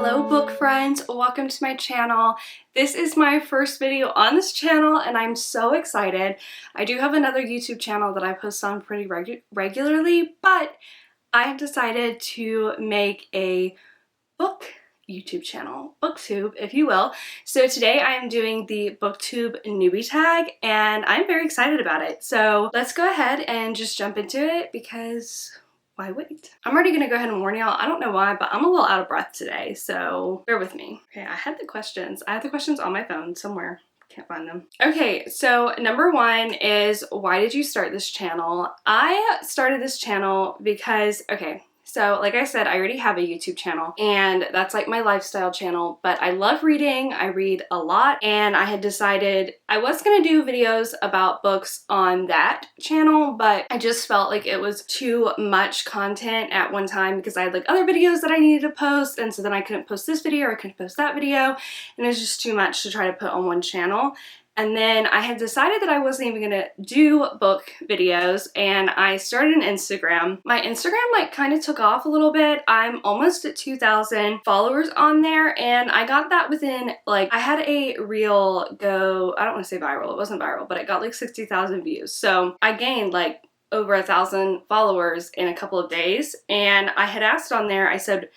Hello book friends, welcome to my channel. This is my first video on this channel and I'm so excited. I do have another YouTube channel that I post on pretty regularly, but I have decided to make a book YouTube channel, BookTube if you will. So today I am doing the BookTube newbie tag and I'm very excited about it. So let's go ahead and just jump into it because why wait? I'm already gonna go ahead and warn y'all, I don't know why, but I'm a little out of breath today, so bear with me. Okay, I have the questions on my phone somewhere. Can't find them. Okay, so number one is, why did you start this channel? I started this channel because, okay, so like I said, I already have a YouTube channel and that's like my lifestyle channel, but I love reading. I read a lot and I had decided I was gonna do videos about books on that channel, but I just felt like it was too much content at one time because I had like other videos that I needed to post, and so then I couldn't post this video or I couldn't post that video, and it was just too much to try to put on one channel. And then I had decided that I wasn't even gonna do book videos and I started an Instagram. My Instagram like kind of took off a little bit. I'm almost at 2,000 followers on there and I got that within like, I had a reel go, I don't want to say viral, it wasn't viral, but it got like 60,000 views. So I gained like over 1,000 followers in a couple of days, and I had asked on there, I said,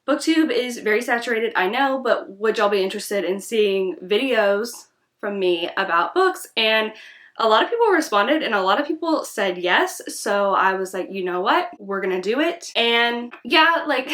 BookTube is very saturated, I know, but would y'all be interested in seeing videos from me about books? And a lot of people responded and a lot of people said yes, so I was like, you know what, we're gonna do it. And yeah, like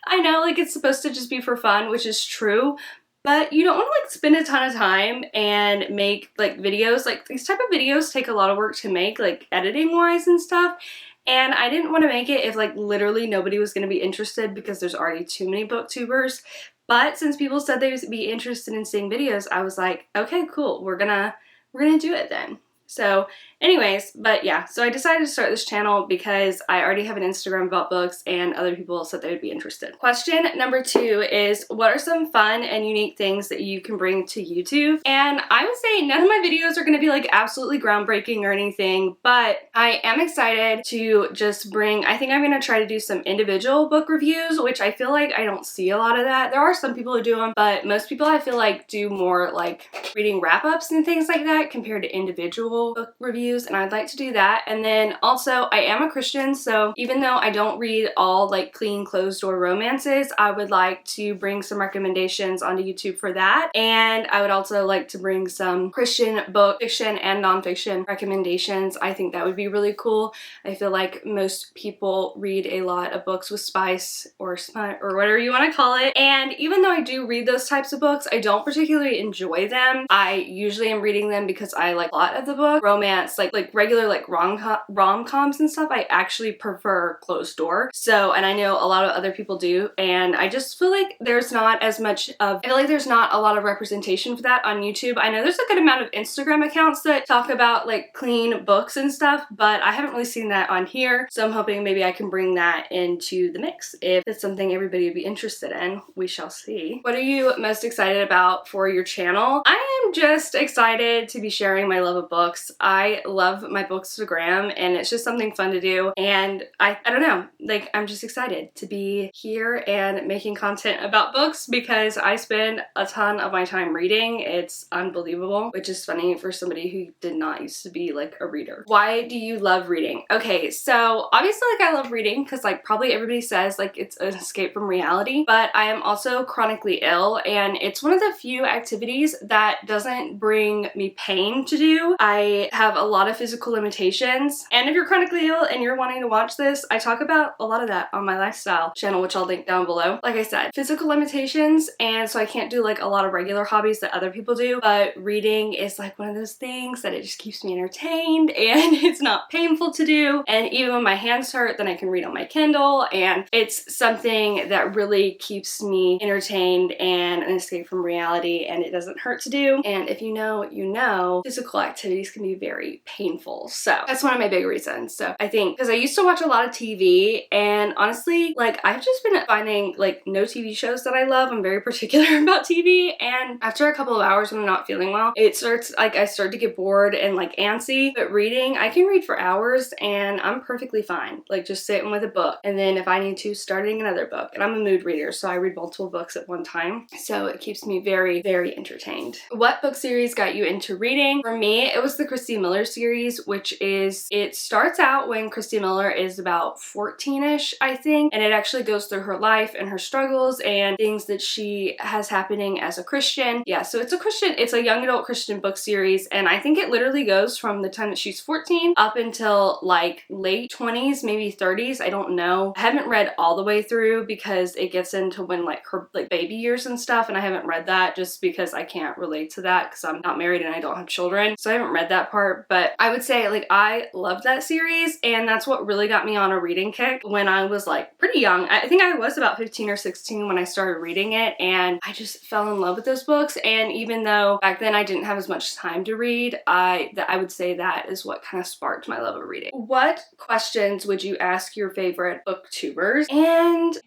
I know like it's supposed to just be for fun, which is true, but you don't want to like spend a ton of time and make like videos. Like these type of videos take a lot of work to make, like editing wise and stuff. And I didn't want to make it if like literally nobody was going to be interested because there's already too many booktubers. But since people said they would be interested in seeing videos, I was like, okay, cool, we're gonna do it then. So anyways, but yeah, so I decided to start this channel because I already have an Instagram about books and other people said they would be interested. Question number two is, what are some fun and unique things that you can bring to YouTube? And I would say none of my videos are going to be like absolutely groundbreaking or anything, but I am excited to just bring, I think I'm going to try to do some individual book reviews, which I feel like I don't see a lot of that. There are some people who do them, but most people I feel like do more like reading wrap-ups and things like that compared to individual book reviews, and I'd like to do that. And then also I am a Christian, so even though I don't read all like clean closed door romances, I would like to bring some recommendations onto YouTube for that. And I would also like to bring some Christian book fiction and nonfiction recommendations. I think that would be really cool. I feel like most people read a lot of books with spice or smut or whatever you want to call it, and even though I do read those types of books, I don't particularly enjoy them. I usually am reading them because I like a lot of the book. Romance, like regular like rom-coms and stuff, I actually prefer closed door. So, and I know a lot of other people do, and I just feel like there's not as much of, I feel like there's not a lot of representation for that on YouTube. I know there's a good amount of Instagram accounts that talk about like clean books and stuff, but I haven't really seen that on here. So I'm hoping maybe I can bring that into the mix. If it's something everybody would be interested in, we shall see. What are you most excited about for your channel? I am just excited to be sharing my love of books. I love my bookstagram and it's just something fun to do, and I don't know, like I'm just excited to be here and making content about books because I spend a ton of my time reading. It's unbelievable, which is funny for somebody who did not used to be like a reader. Why do you love reading? Okay, so obviously like I love reading because like probably everybody says like it's an escape from reality, but I am also chronically ill and it's one of the few activities that doesn't bring me pain to do. I have a lot of physical limitations, and if you're chronically ill and you're wanting to watch this, I talk about a lot of that on my lifestyle channel, which I'll link down below. Like I said, physical limitations, and so I can't do like a lot of regular hobbies that other people do, but reading is like one of those things that it just keeps me entertained and it's not painful to do, and even when my hands hurt then I can read on my Kindle, and it's something that really keeps me entertained and an escape from reality, and it doesn't hurt to do. And if you know, you know, physical activities can be very painful. So that's one of my big reasons. So I think because I used to watch a lot of TV, and honestly, like I've just been finding like no TV shows that I love. I'm very particular about TV, and after a couple of hours when I'm not feeling well, it starts like I start to get bored and like antsy. But reading, I can read for hours and I'm perfectly fine. Like just sitting with a book, and then if I need to, starting another book. And I'm a mood reader, so I read multiple books at one time. So it keeps me very, very entertained. What book series got you into reading? For me, it was the Christy Miller series, which is, it starts out when Christy Miller is about 14-ish, I think, and it actually goes through her life and her struggles and things that she has happening as a Christian. Yeah, so it's a young adult Christian book series, and I think it literally goes from the time that she's 14 up until like late 20s, maybe 30s. I don't know. I haven't read all the way through because it gets into when like her like baby years and stuff, and I haven't read that just because I can't relate to that because I'm not married and I don't have children. So I haven't read that part, but I would say like I loved that series, and that's what really got me on a reading kick when I was like pretty young. I think I was about 15 or 16 when I started reading it, and I just fell in love with those books. And even though back then I didn't have as much time to read, I would say that is what kind of sparked my love of reading. What questions would you ask your favorite booktubers? And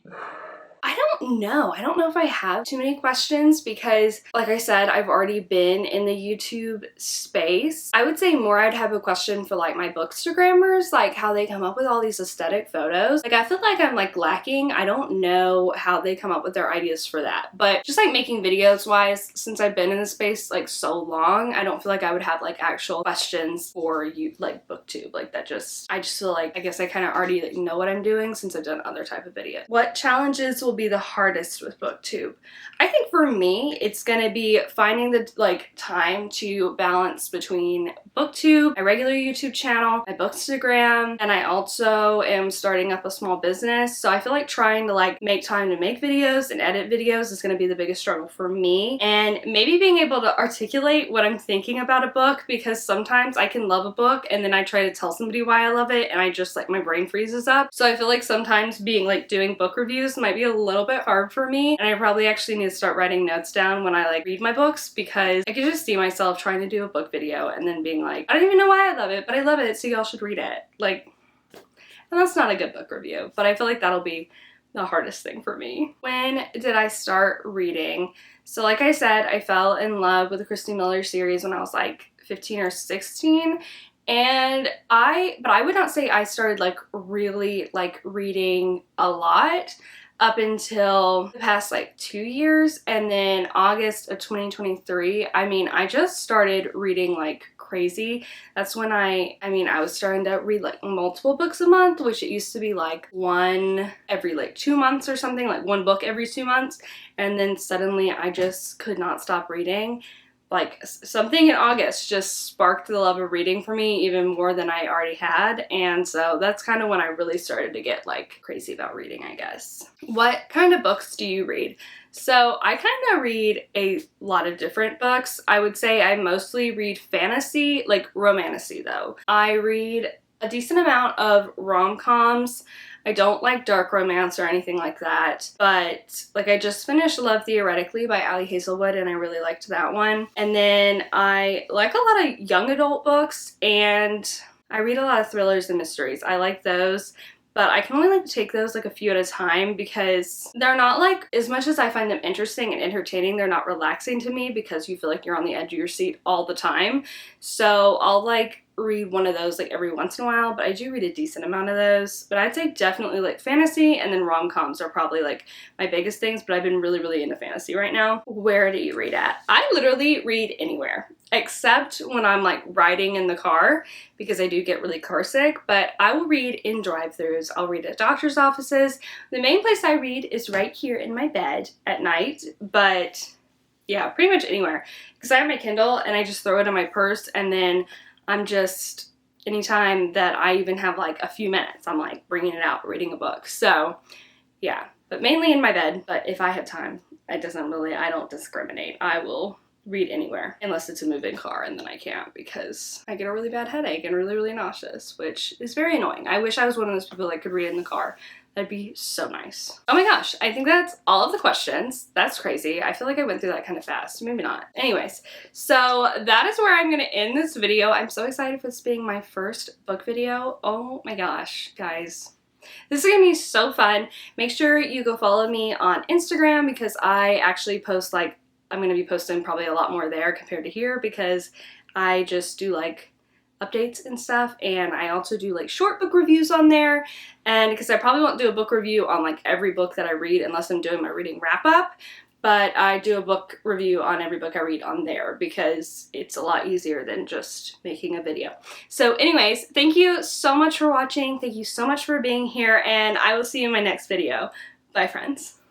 I don't know. I don't know if I have too many questions because, like I said, I've already been in the YouTube space. I would say more I'd have a question for like my bookstagrammers, like how they come up with all these aesthetic photos. Like I feel like I'm like lacking. I don't know how they come up with their ideas for that. But just like making videos wise, since I've been in the space like so long, I don't feel like I would have like actual questions for you like booktube. Like that just, I just feel like I guess I kind of already like, know what I'm doing since I've done other type of videos. What challenges will be the hardest with booktube? I think for me it's gonna be finding the like time to balance between booktube, my regular YouTube channel, my bookstagram, and I also am starting up a small business. So I feel like trying to like make time to make videos and edit videos is gonna be the biggest struggle for me, and maybe being able to articulate what I'm thinking about a book, because sometimes I can love a book and then I try to tell somebody why I love it and I just like my brain freezes up. So I feel like sometimes being like doing book reviews might be a little bit hard for me, and I probably actually need to start writing notes down when I like read my books, because I could just see myself trying to do a book video and then being like, I don't even know why I love it, but I love it, so y'all should read it. Like, and that's not a good book review, but I feel like that'll be the hardest thing for me. When did I start reading? So like I said, I fell in love with the Christy Miller series when I was like 15 or 16. And but I would not say I started like really like reading a lot up until the past like 2 years, and then August of 2023, I mean, I just started reading like crazy. That's when I was starting to read like multiple books a month, which it used to be like one every like 2 months or something, like one book every 2 months, and then suddenly I just could not stop reading. Like something in August just sparked the love of reading for me even more than I already had, and so that's kind of when I really started to get like crazy about reading, I guess. What kind of books do you read? So I kind of read a lot of different books. I would say I mostly read fantasy, like romantasy though. I read a decent amount of rom-coms. I don't like dark romance or anything like that, but like I just finished Love Theoretically by Ali Hazelwood, and I really liked that one. And then I like a lot of young adult books, and I read a lot of thrillers and mysteries. I like those, but I can only like take those like a few at a time because they're not like, as much as I find them interesting and entertaining, they're not relaxing to me because you feel like you're on the edge of your seat all the time. So I'll like read one of those like every once in a while, but I do read a decent amount of those. But I'd say definitely like fantasy, and then rom-coms are probably like my biggest things, but I've been really into fantasy right now. Where do you read at? I literally read anywhere, except when I'm like riding in the car, because I do get really car sick, but I will read in drive-thrus. I'll read at doctor's offices. The main place I read is right here in my bed at night, but yeah, pretty much anywhere, because I have my Kindle and I just throw it in my purse, and then I'm just, anytime that I even have like a few minutes, I'm like bringing it out, reading a book. So yeah, but mainly in my bed. But if I have time, I don't discriminate. I will read anywhere unless it's a move-in car, and then I can't because I get a really bad headache and really nauseous, which is very annoying. I wish I was one of those people that could read in the car. That'd be so nice. Oh my gosh, I think that's all of the questions. That's crazy. I feel like I went through that kind of fast. Maybe not. Anyways, so that is where I'm gonna end this video. I'm so excited for this being my first book video. Oh my gosh, guys. This is gonna be so fun. Make sure you go follow me on Instagram because I actually post, like, I'm gonna be posting probably a lot more there compared to here because I just do like updates and stuff, and I also do like short book reviews on there, and because I probably won't do a book review on like every book that I read unless I'm doing my reading wrap up, but I do a book review on every book I read on there because it's a lot easier than just making a video. So anyways, thank you so much for watching, thank you so much for being here, and I will see you in my next video. Bye friends.